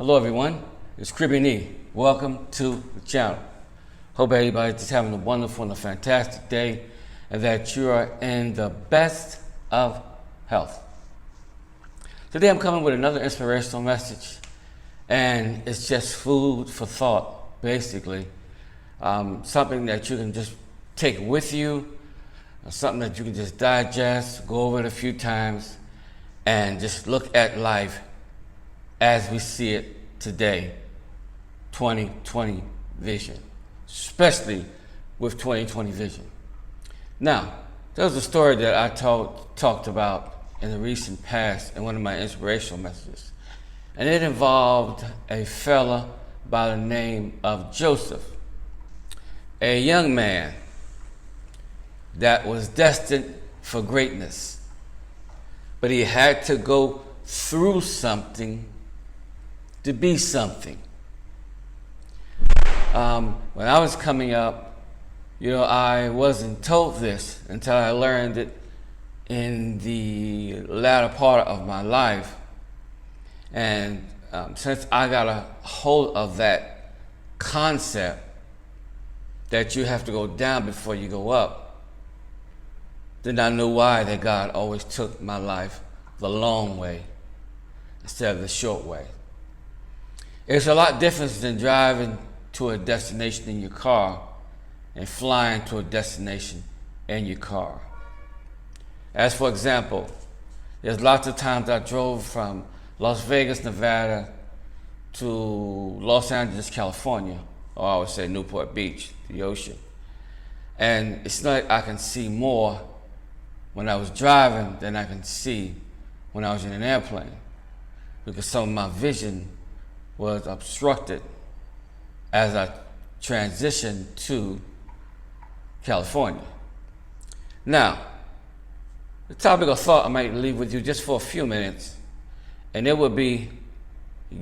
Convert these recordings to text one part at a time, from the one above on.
Hello everyone, it's Cribby Knee. Welcome to the channel. Hope everybody's just having a wonderful and a fantastic day and that you are in the best of health. Today I'm coming with another inspirational message, and it's just food for thought, basically. Something that you can just take with you, something that you can just digest, go over it a few times, and just look at life as we see it today, 2020 vision, especially with 2020 vision. Now, there was a story that I talked about in the recent past in one of my inspirational messages, and it involved a fella by the name of Joseph, a young man that was destined for greatness, but he had to go through something to be something. When I was coming up, I wasn't told this until I learned it in the latter part of my life. And since I got a hold of that concept that you have to go down before you go up, then I knew why that God always took my life the long way instead of the short way. It's a lot different than driving to a destination in your car and flying to a destination in your car. As for example, there's lots of times I drove from Las Vegas, Nevada to Los Angeles, California, or I would say Newport Beach, the ocean. And it's like I can see more when I was driving than I can see when I was in an airplane, because some of my vision was obstructed as I transitioned to California. Now, the topic of thought I might leave with you just for a few minutes, and it would be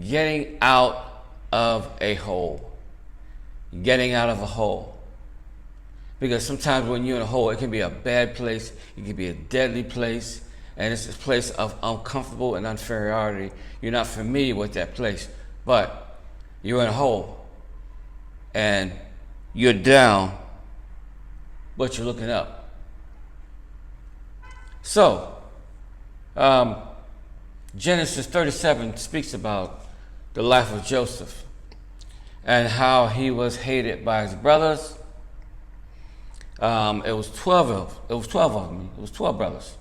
getting out of a hole. Getting out of a hole. Because sometimes when you're in a hole, it can be a bad place, it can be a deadly place, and it's a place of uncomfortable and inferiority. You're not familiar with that place, but you're in a hole, and you're down, but you're looking up. So, Genesis 37 speaks about the life of Joseph and how he was hated by his brothers. It was 12 of them. It was 12 brothers.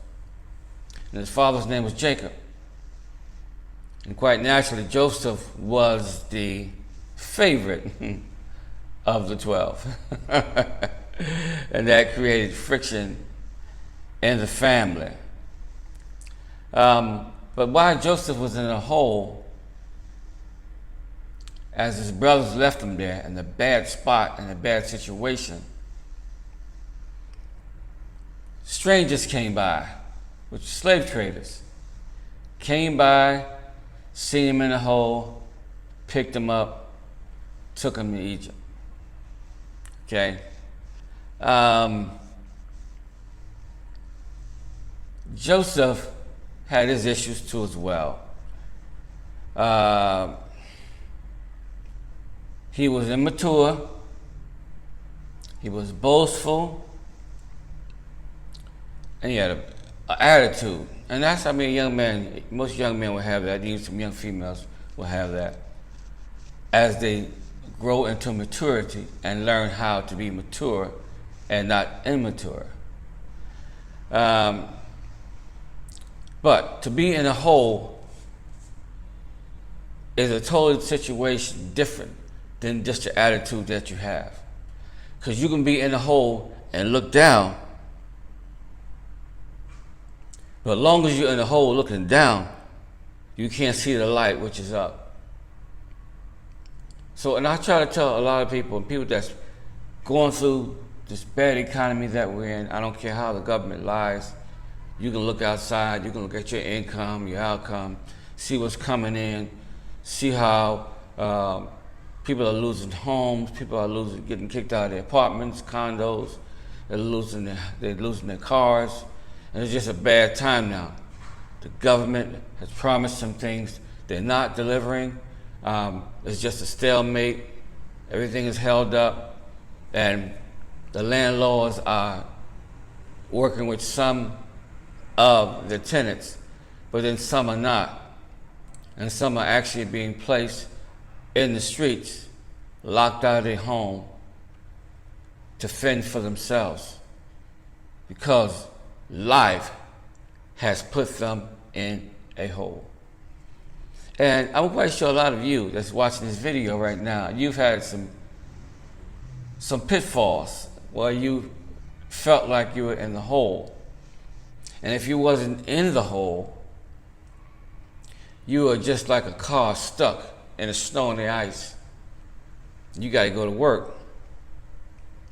And his father's name was Jacob. And quite naturally, Joseph was the favorite of the 12. And that created friction in the family. But while Joseph was in a hole, as his brothers left him there in a bad spot, in a bad situation, strangers came by, which were slave traders, came by, seen him in a hole, picked him up, took him to Egypt. Okay? Joseph had his issues too as well. He was immature, he was boastful, and he had an attitude. And that's, a young man, most young men will have that. Even some young females will have that as they grow into maturity and learn how to be mature and not immature. But to be in a hole is a total situation different than just the attitude that you have. Because you can be in a hole and look down, but as long as you're in a hole looking down, you can't see the light, which is up. So, and I try to tell a lot of people that's going through this bad economy that we're in, I don't care how the government lies, you can look outside, you can look at your income, your outcome, see what's coming in, see how people are losing homes, people are getting kicked out of their apartments, condos, they're losing their cars, and it's just a bad time now. The government has promised some things they're not delivering. It's just a stalemate. Everything is held up, and the landlords are working with some of the tenants, but then some are not. And some are actually being placed in the streets, locked out of their home to fend for themselves because life has put them in a hole. And I'm quite sure a lot of you that's watching this video right now, you've had some pitfalls where you felt like you were in the hole. And if you wasn't in the hole, you are just like a car stuck in the snow and the ice. You got to go to work.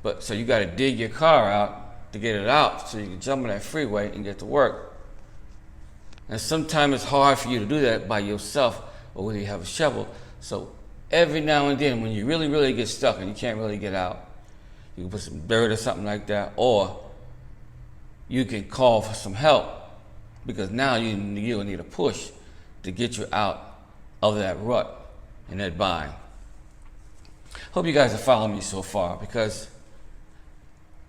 But so you got to dig your car out to get it out so you can jump on that freeway and get to work. And sometimes it's hard for you to do that by yourself or when you have a shovel. So every now and then when you really, really get stuck and you can't really get out, you can put some dirt or something like that, or you can call for some help because now you need a push to get you out of that rut and that bind. Hope you guys are following me so far, because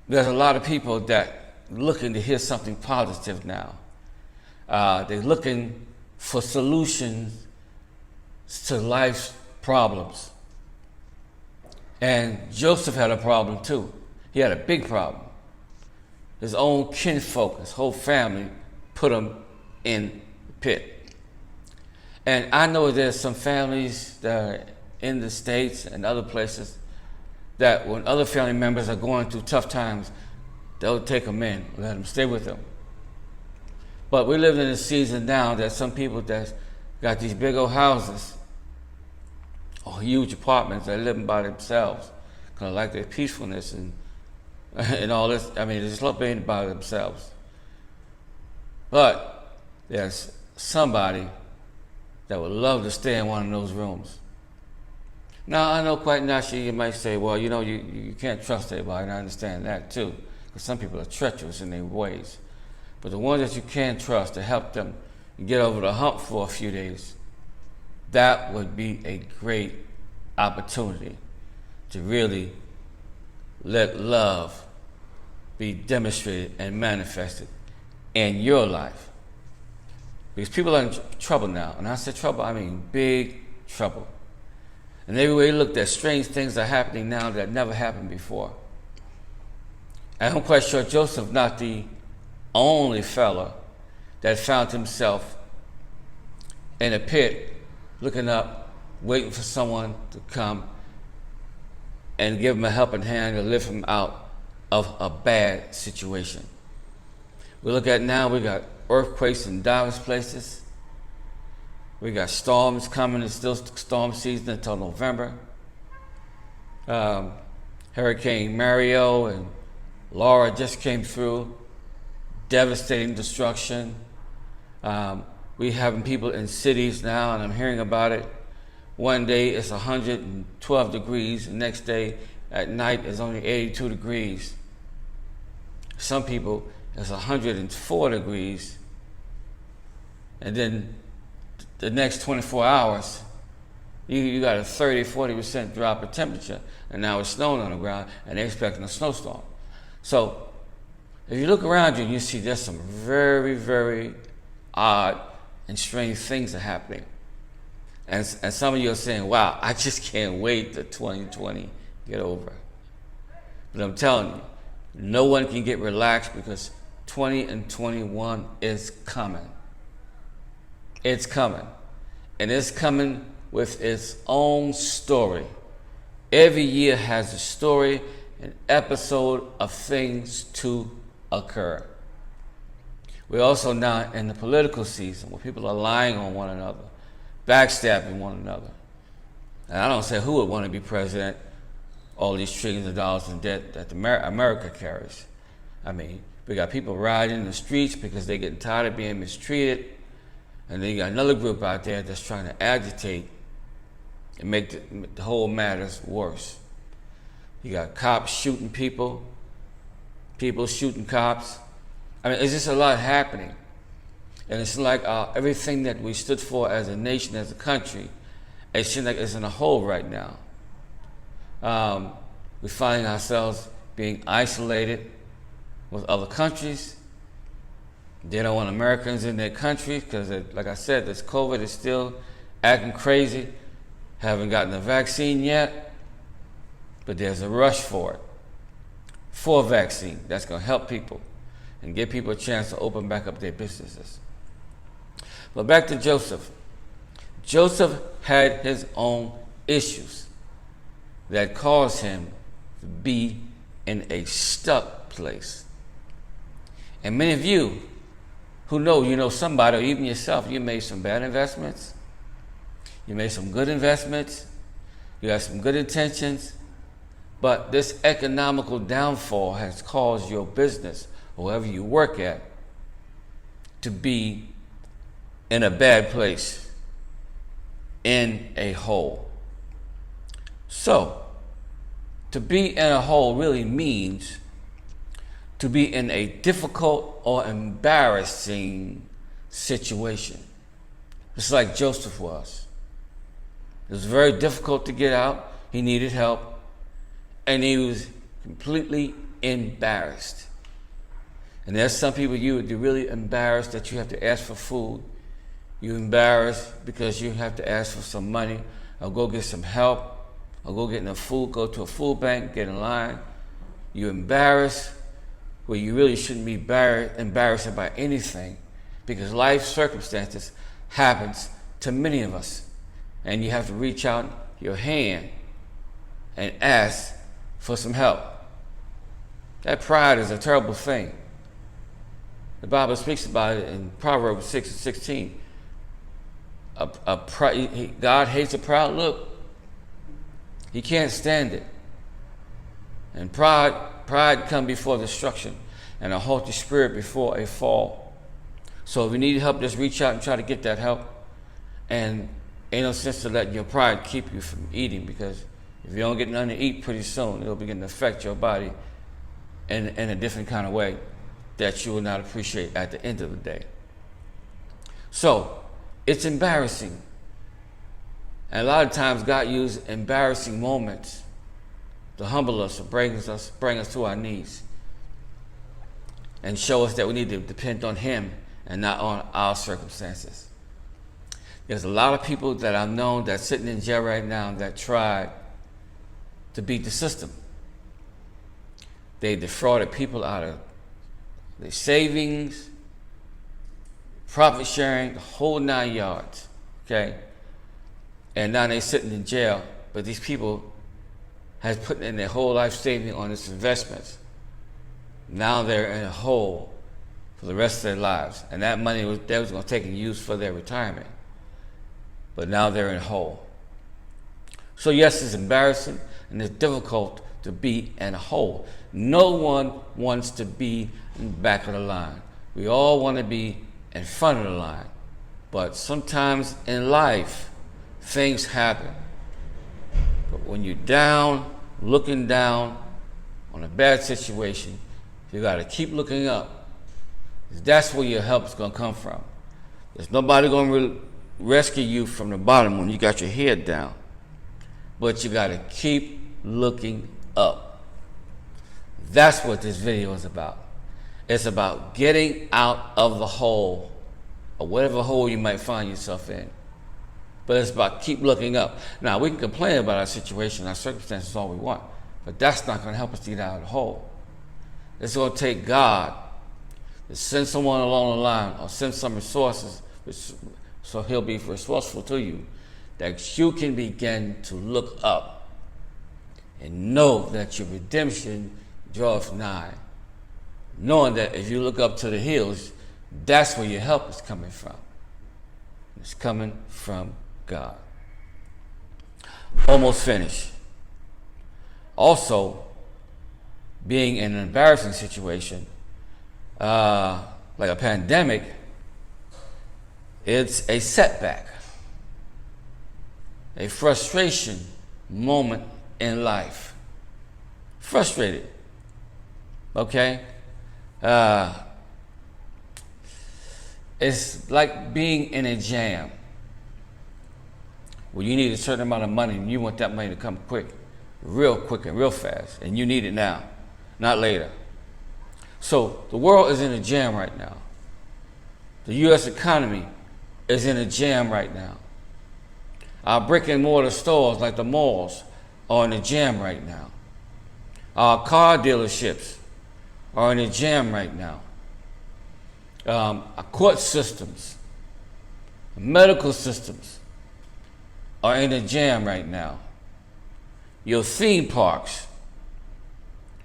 there's a lot of people that looking to hear something positive now. They're looking for solutions to life's problems. And Joseph had a problem too. He had a big problem. His own kinfolk, his whole family, put him in the pit. And I know there's some families that are in the States and other places that when other family members are going through tough times, they'll take them in, let them stay with them. But we live in a season now that some people that got these big old houses or huge apartments, they're living by themselves, kind of like their peacefulness and all this. I mean, they just love being by themselves. But there's somebody that would love to stay in one of those rooms. Now, I know quite naturally you might say, well, you know, you can't trust everybody, and I understand that too, because some people are treacherous in their ways. But the ones that you can trust to help them get over the hump for a few days, that would be a great opportunity to really let love be demonstrated and manifested in your life. Because people are in trouble now. And I say trouble, I mean big trouble. And everywhere you look, there's strange things are happening now that never happened before. And I'm quite sure Joseph not the only fella that found himself in a pit, looking up, waiting for someone to come and give him a helping hand to lift him out of a bad situation. We look at now, we got earthquakes in diverse places. We got storms coming. It's still storm season until November. Hurricane Mario and Laura just came through. Devastating destruction. We having people in cities now, and I'm hearing about it. One day it's 112 degrees. The next day at night it's only 82 degrees. Some people it's 104 degrees. And then the next 24 hours, you got a 30-40% drop in temperature, and now it's snowing on the ground, and they're expecting a snowstorm. So if you look around you and you see there's some very, very odd and strange things are happening. And some of you are saying, wow, I just can't wait till 2020 get over. But I'm telling you, no one can get relaxed because 20 and 21 is coming. It's coming. And it's coming with its own story. Every year has a story, an episode of things to occur. We're also now in the political season where people are lying on one another, backstabbing one another. And I don't say who would want to be president, all these trillions of dollars in debt that America carries. I mean, we got people riding in the streets because they're getting tired of being mistreated. And then you got another group out there that's trying to agitate and make the whole matters worse. You got cops shooting people, people shooting cops. I mean, it's just a lot happening. And it's like everything that we stood for as a nation, as a country, it seems like it's in a hole right now. We're finding ourselves being isolated with other countries. They don't want Americans in their country because, like I said, this COVID is still acting crazy. Haven't gotten the vaccine yet, but there's a rush for it. For a vaccine that's going to help people and give people a chance to open back up their businesses. But back to Joseph. Joseph had his own issues that caused him to be in a stuck place. And many of you who know somebody, or even yourself, you made some bad investments. You made some good investments. You have some good intentions. But this economical downfall has caused your business, wherever you work at, to be in a bad place, in a hole. So, to be in a hole really means to be in a difficult or embarrassing situation. Just like Joseph was. It was very difficult to get out. He needed help. And he was completely embarrassed. And there's some people you're really embarrassed that you have to ask for food. You're embarrassed because you have to ask for some money or go get some help or go get food, go to a food bank, get in line. You're embarrassed where you really shouldn't be embarrassed about anything, because life circumstances happens to many of us. And you have to reach out your hand and ask for some help. That pride is a terrible thing. The Bible speaks about it in Proverbs 6:16. God hates a proud look. He can't stand it. And pride comes before destruction, and a haughty spirit before a fall. So if you need help, just reach out and try to get that help. And ain't no sense to let your pride keep you from eating, because if you don't get nothing to eat pretty soon, it'll begin to affect your body in a different kind of way that you will not appreciate at the end of the day. So, it's embarrassing. And a lot of times God uses embarrassing moments to humble us, to bring us to our knees and show us that we need to depend on Him and not on our circumstances. There's a lot of people that I've known that's sitting in jail right now that tried to beat the system. They defrauded people out of their savings, profit sharing, the whole 9 yards, okay? And now they're sitting in jail, but these people has put in their whole life saving on this investments. Now they're in a hole for the rest of their lives. And that money they was going to take and use for their retirement. But now they're in a hole. So yes, it's embarrassing and it's difficult to be in a hole. No one wants to be in the back of the line. We all want to be in front of the line. But sometimes in life, things happen. But when you're down, looking down on a bad situation, you got to keep looking up. That's where your help is going to come from. There's nobody going to rescue you from the bottom when you got your head down. But you got to keep looking up. That's what this video is about. It's about getting out of the hole, or whatever hole you might find yourself in. But it's about keep looking up. Now, we can complain about our situation, our circumstances all we want, but that's not going to help us to get out of the hole. It's going to take God to send someone along the line or send some resources so He'll be resourceful to you, that you can begin to look up and know that your redemption draweth nigh. Knowing that if you look up to the hills, that's where your help is coming from. It's coming from God. Almost finished. Also, being in an embarrassing situation, like a pandemic, it's a setback, a frustration moment in life. Frustrated, okay? It's like being in a jam Well, you need a certain amount of money and you want that money to come quick and real fast. And you need it now, not later. So the world is in a jam right now. The U.S. economy is in a jam right now. Our brick and mortar stores like the malls are in a jam right now. Our car dealerships are in a jam right now. Our court systems, medical systems are in a jam right now. Your theme parks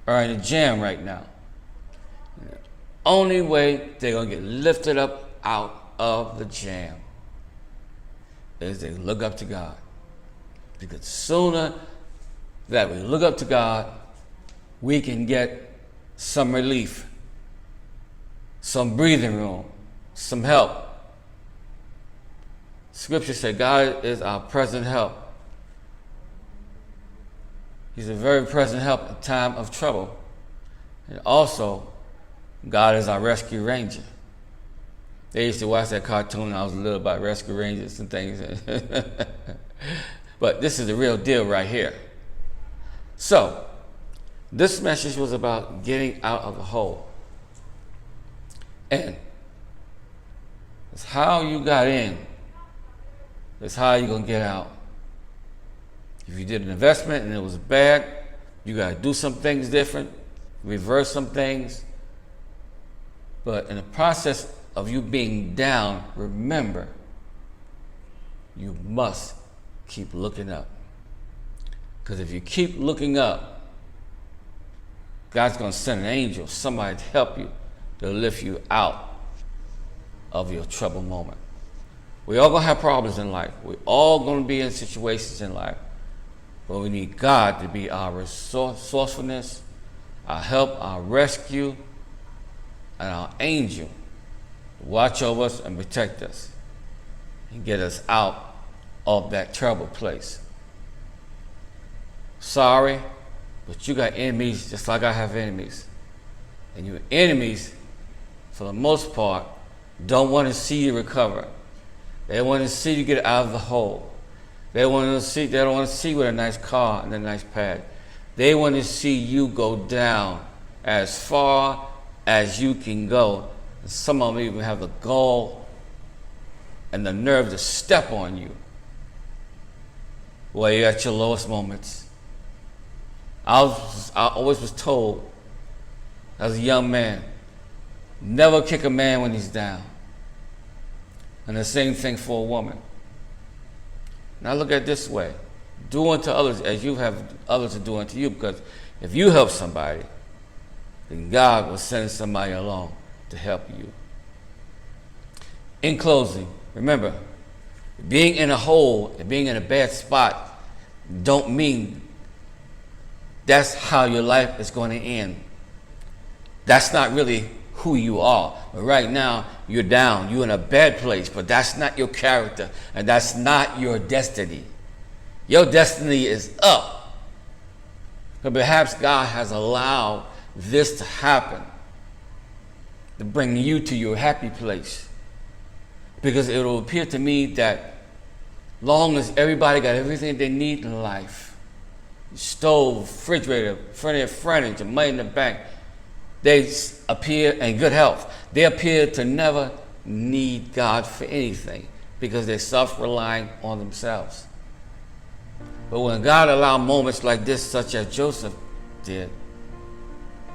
are in a jam right now. The only way they're going to get lifted up out of the jam is they look up to God. Because sooner that we look up to God, we can get some relief, some breathing room, some help. Scripture said God is our present help. He's a very present help in time of trouble. And also, God is our rescue ranger. They used to watch that cartoon when I was little about rescue rangers and things. But this is the real deal right here. So, this message was about getting out of the hole. And it's how you got in. It's how you're going to get out. If you did an investment and it was bad, you got to do some things different, reverse some things. But in the process of you being down, remember, you must keep looking up. Because if you keep looking up, God's going to send an angel, somebody to help you, to lift you out of your trouble moment. We all going to have problems in life. We're all going to be in situations in life. But we need God to be our resourcefulness, our help, our rescue, and our angel to watch over us and protect us and get us out of that trouble place. Sorry, but you got enemies just like I have enemies. And your enemies, for the most part, don't want to see you recover. They want to see you get out of the hole. They don't want to see you with a nice car and a nice pad. They want to see you go down as far as you can go. And some of them even have the gall and the nerve to step on you while you're at your lowest moments. I always was told as a young man, never kick a man when he's down. And the same thing for a woman. Now look at it this way. Do unto others as you have others to do unto you, because if you help somebody, then God will send somebody along to help you. In closing, remember, being in a hole and being in a bad spot don't mean that's how your life is going to end. That's not really who you are. But right now, you're down. You're in a bad place, but that's not your character, and that's not your destiny. Your destiny is up. But perhaps God has allowed this to happen to bring you to your happy place. Because it will appear to me that long as everybody got everything they need in life, stove, refrigerator, furniture, money in the bank, they appear in good health. They appear to never need God for anything because they're self-relying on themselves. But when God allowed moments like this, such as Joseph did,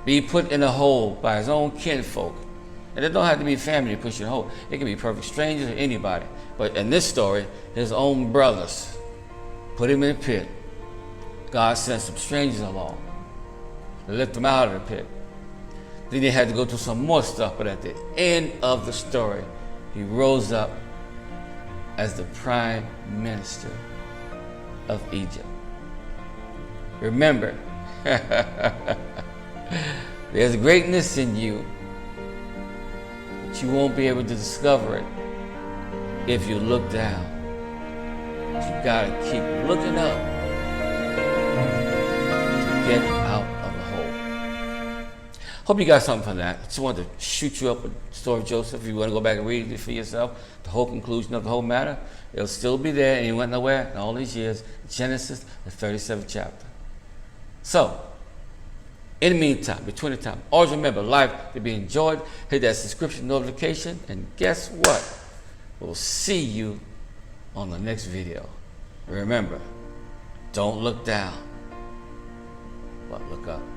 be put in a hole by his own kinfolk, and it don't have to be family to push you in a hole. It can be perfect strangers or anybody. But in this story, his own brothers put him in a pit. God sent some strangers along to lift him out of the pit. Then he had to go through some more stuff, but at the end of the story, he rose up as the prime minister of Egypt. Remember, there's greatness in you, but you won't be able to discover it if you look down. You gotta keep looking up to get out of the hole. Hope you got something from that. Just wanted to shoot you up with the story of Joseph. If you want to go back and read it for yourself, the whole conclusion of the whole matter, it'll still be there, and he went nowhere in all these years. Genesis, the 37th chapter. So, in the meantime, between the time, always remember, life to be enjoyed. Hit that subscription notification, and guess what? We'll see you on the next video. Remember, don't look down, but look up.